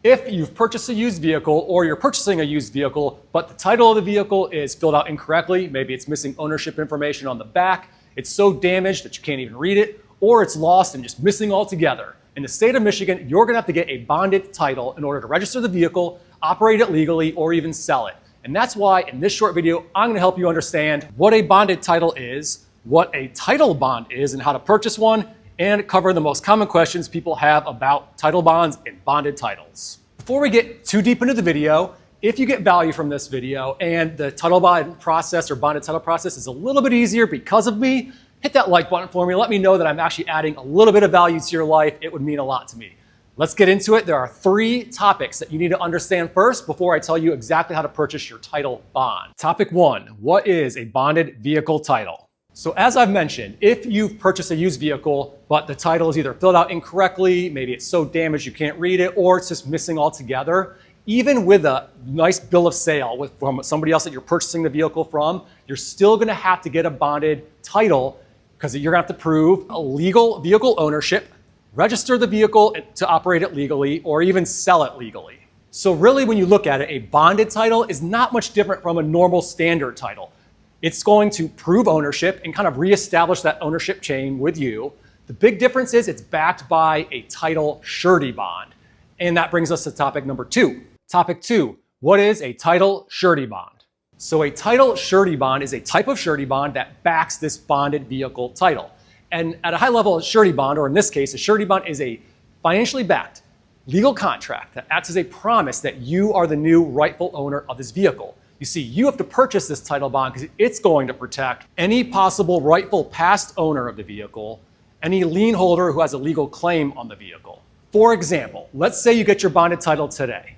If you've purchased a used vehicle or you're purchasing a used vehicle, but the title of the vehicle is filled out incorrectly, maybe it's missing ownership information on the back, it's so damaged that you can't even read it, or it's lost and just missing altogether. In the state of Michigan, you're gonna have to get a bonded title in order to register the vehicle, operate it legally, or even sell it. And that's why in this short video, I'm gonna help you understand what a bonded title is, what a title bond is and how to purchase one, and cover the most common questions people have about title bonds and bonded titles. Before we get too deep into the video, if you get value from this video and the title bond process or bonded title process is a little bit easier because of me, hit that like button for me. Let me know that I'm actually adding a little bit of value to your life. It would mean a lot to me. Let's get into it. There are 3 topics that you need to understand first before I tell you exactly how to purchase your title bond. Topic 1, what is a bonded vehicle title? So as I've mentioned, if you've purchased a used vehicle, but the title is either filled out incorrectly, maybe it's so damaged you can't read it, or it's just missing altogether, even with a nice bill of sale from somebody else that you're purchasing the vehicle from, you're still gonna have to get a bonded title because you're gonna have to prove a legal vehicle ownership, register the vehicle to operate it legally, or even sell it legally. So really when you look at it, a bonded title is not much different from a normal standard title. It's going to prove ownership and kind of reestablish that ownership chain with you. The big difference is it's backed by a title surety bond. And that brings us to topic number 2. Topic 2, what is a title surety bond? So a title surety bond is a type of surety bond that backs this bonded vehicle title. And at a high level, a surety bond, or in this case, a surety bond is a financially backed legal contract that acts as a promise that you are the new rightful owner of this vehicle. You see, you have to purchase this title bond because it's going to protect any possible rightful past owner of the vehicle, any lien holder who has a legal claim on the vehicle. For example, let's say you get your bonded title today.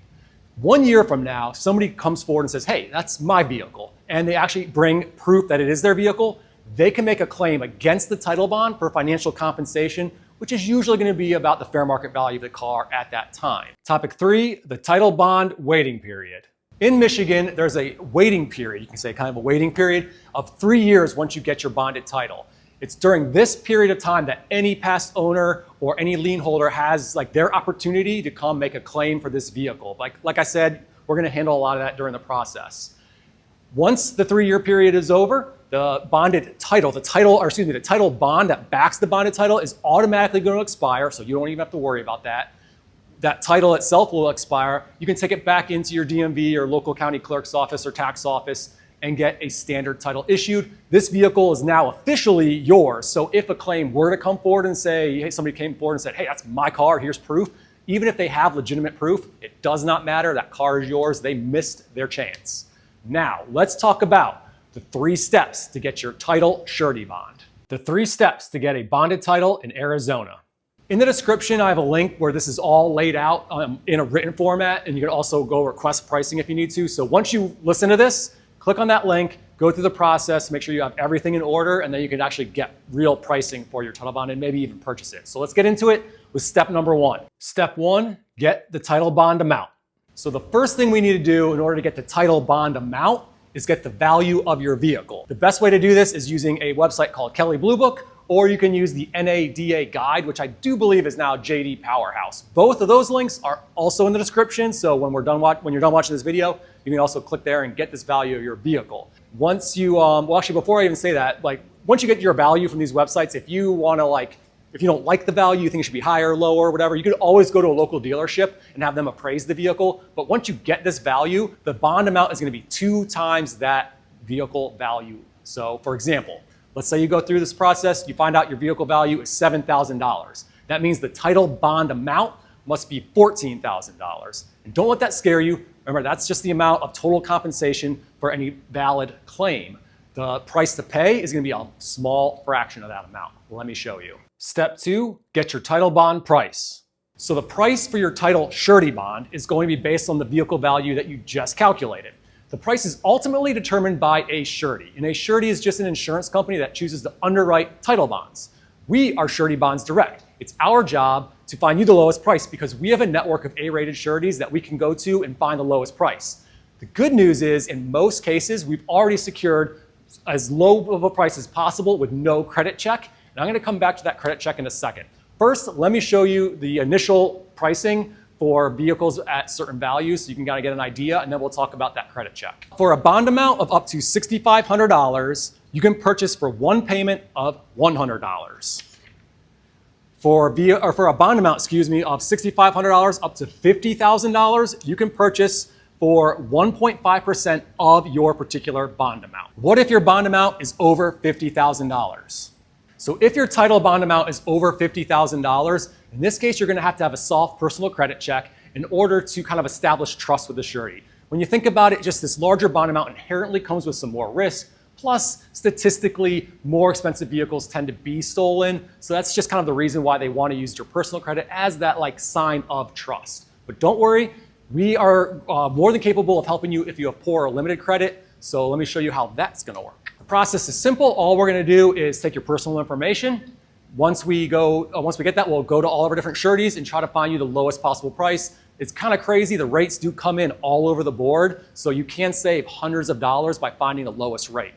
1 year from now, somebody comes forward and says, hey, that's my vehicle, and they actually bring proof that it is their vehicle. They can make a claim against the title bond for financial compensation, which is usually going to be about the fair market value of the car at that time. Topic 3, the title bond waiting period. In Michigan, there's a waiting period, you can say kind of a waiting period, of 3 years once you get your bonded title. It's during this period of time that any past owner or any lien holder has like their opportunity to come make a claim for this vehicle. Like I said, we're gonna handle a lot of that during the process. Once the 3-year period is over, the bonded title, the title bond that backs the bonded title is automatically going to expire, so you don't even have to worry about that. That title itself will expire. You can take it back into your DMV or local county clerk's office or tax office and get a standard title issued. This vehicle is now officially yours. So if a claim were to come forward and say, hey, somebody came forward and said, hey, that's my car, here's proof. Even if they have legitimate proof, it does not matter. That car is yours. They missed their chance. Now, let's talk about the 3 steps to get your title surety bond. The 3 steps to get a bonded title in Arizona. In the description, I have a link where this is all laid out in a written format, and you can also go request pricing if you need to. So once you listen to this, click on that link, go through the process, make sure you have everything in order, and then you can actually get real pricing for your title bond and maybe even purchase it. So let's get into it with step number 1. Step 1, get the title bond amount. So the first thing we need to do in order to get the title bond amount is get the value of your vehicle. The best way to do this is using a website called Kelley Blue Book, or you can use the NADA guide, which I do believe is now JD Powerhouse. Both of those links are also in the description, so when you're done watching this video, you can also click there and get this value of your vehicle. Once you, well actually before I even say that, once you get your value from these websites, if you don't like the value, you think it should be higher, lower, whatever, you could always go to a local dealership and have them appraise the vehicle. But once you get this value, the bond amount is gonna be 2 times that vehicle value. So for example, let's say you go through this process, you find out your vehicle value is $7,000. That means the title bond amount must be $14,000. And don't let that scare you. Remember, that's just the amount of total compensation for any valid claim. The price to pay is going to be a small fraction of that amount. Let me show you. Step 2, get your title bond price. So the price for your title surety bond is going to be based on the vehicle value that you just calculated. The price is ultimately determined by a surety, and a surety is just an insurance company that chooses to underwrite title bonds. We are Surety Bonds Direct. It's our job to find you the lowest price because we have a network of A-rated sureties that we can go to and find the lowest price. The good news is, in most cases, we've already secured as low of a price as possible with no credit check, and I'm going to come back to that credit check in a second. First, let me show you the initial pricing for vehicles at certain values, so you can kind of get an idea, and then we'll talk about that credit check. For a bond amount of up to $6,500, you can purchase for one payment of $100. For a bond amount, of $6,500 up to $50,000, you can purchase for 1.5% of your particular bond amount. What if your bond amount is over $50,000? So if your title bond amount is over $50,000, in this case, you're going to have a soft personal credit check in order to kind of establish trust with the surety. When you think about it, just this larger bond amount inherently comes with some more risk. Plus, statistically, more expensive vehicles tend to be stolen. So that's just kind of the reason why they want to use your personal credit as that like sign of trust. But don't worry, we are more than capable of helping you if you have poor or limited credit. So let me show you how that's going to work. The process is simple. All we're going to do is take your personal information. Once we get that, we'll go to all of our different sureties and try to find you the lowest possible price. It's kind of crazy. The rates do come in all over the board, so you can save hundreds of dollars by finding the lowest rate.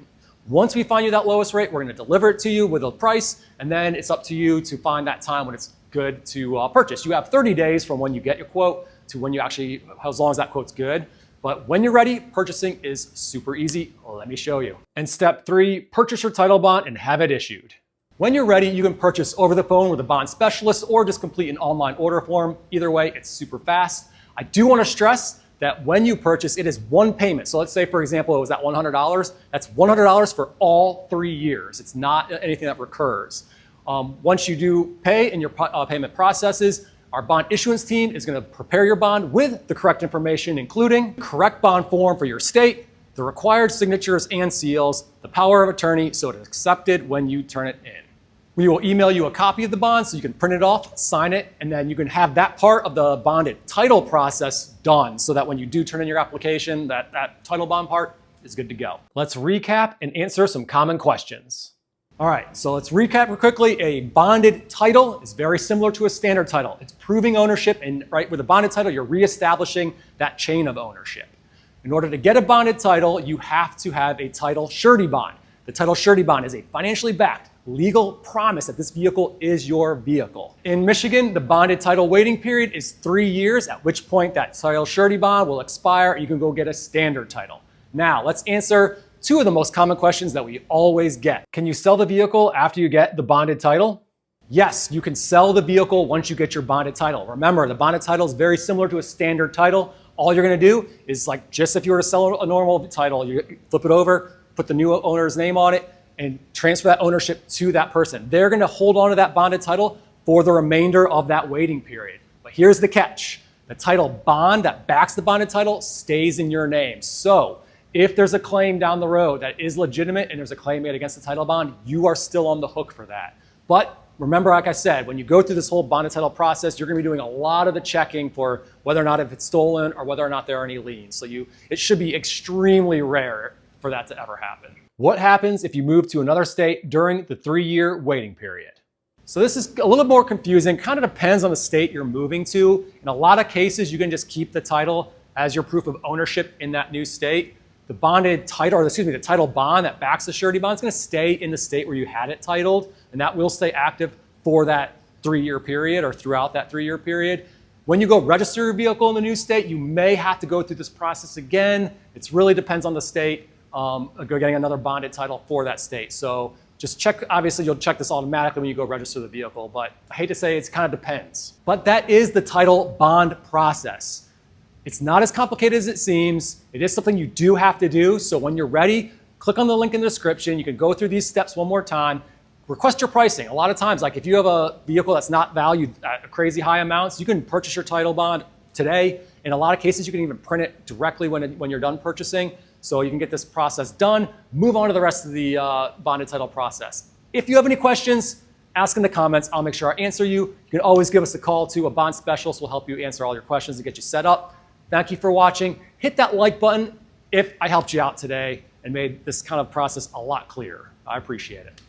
Once we find you that lowest rate, we're going to deliver it to you with a price, and then it's up to you to find that time when it's good to purchase. You have 30 days from when you get your quote to when you actually, as long as that quote's good. But when you're ready, purchasing is super easy. Let me show you. And step 3, purchase your title bond and have it issued. When you're ready, you can purchase over the phone with a bond specialist or just complete an online order form. Either way, it's super fast. I do want to stress that when you purchase, it is one payment. So let's say, for example, it was at $100. That's $100 for all 3 years. It's not anything that recurs. Once you do pay and your payment processes, our bond issuance team is going to prepare your bond with the correct information, including the correct bond form for your state, the required signatures and seals, the power of attorney, so it is accepted when you turn it in. We will email you a copy of the bond so you can print it off, sign it, and then you can have that part of the bonded title process done so that when you do turn in your application, that title bond part is good to go. Let's recap and answer some common questions. All right, so let's recap real quickly. A bonded title is very similar to a standard title. It's proving ownership, and right with a bonded title, you're reestablishing that chain of ownership. In order to get a bonded title, you have to have a title surety bond. The title surety bond is a financially backed legal promise that this vehicle is your vehicle. In Michigan, the bonded title waiting period is 3 years, at which point that title surety bond will expire. You can go get a standard title. Now, let's answer 2 of the most common questions that we always get. Can you sell the vehicle after you get the bonded title? Yes, you can sell the vehicle once you get your bonded title. Remember, the bonded title is very similar to a standard title. All you're going to do is like just if you were to sell a normal title, you flip it over, put the new owner's name on it, and transfer that ownership to that person. They're going to hold on to that bonded title for the remainder of that waiting period. But here's the catch. The title bond that backs the bonded title stays in your name. So if there's a claim down the road that is legitimate and there's a claim made against the title bond, you are still on the hook for that. But remember, like I said, when you go through this whole bonded title process, you're going to be doing a lot of the checking for whether or not if it's stolen or whether or not there are any liens. So it should be extremely rare for that to ever happen. What happens if you move to another state during the 3-year waiting period? So this is a little more confusing, kind of depends on the state you're moving to. In a lot of cases, you can just keep the title as your proof of ownership in that new state. The bonded title, the title bond that backs the surety bond is going to stay in the state where you had it titled, and that will stay active for that 3-year period or throughout that 3-year period. When you go register your vehicle in the new state, you may have to go through this process again. It really depends on the state. Getting another bonded title for that state. So just check, obviously you'll check this automatically when you go register the vehicle, but I hate to say it kind of depends. But that is the title bond process. It's not as complicated as it seems. It is something you do have to do. So when you're ready, click on the link in the description. You can go through these steps one more time. Request your pricing. A lot of times, like if you have a vehicle that's not valued at crazy high amounts, you can purchase your title bond today. In a lot of cases, you can even print it directly when you're done purchasing. So you can get this process done, move on to the rest of the bonded title process. If you have any questions, ask in the comments. I'll make sure I answer you. You can always give us a call to a bond specialist. We'll help you answer all your questions and get you set up. Thank you for watching. Hit that like button if I helped you out today and made this kind of process a lot clearer. I appreciate it.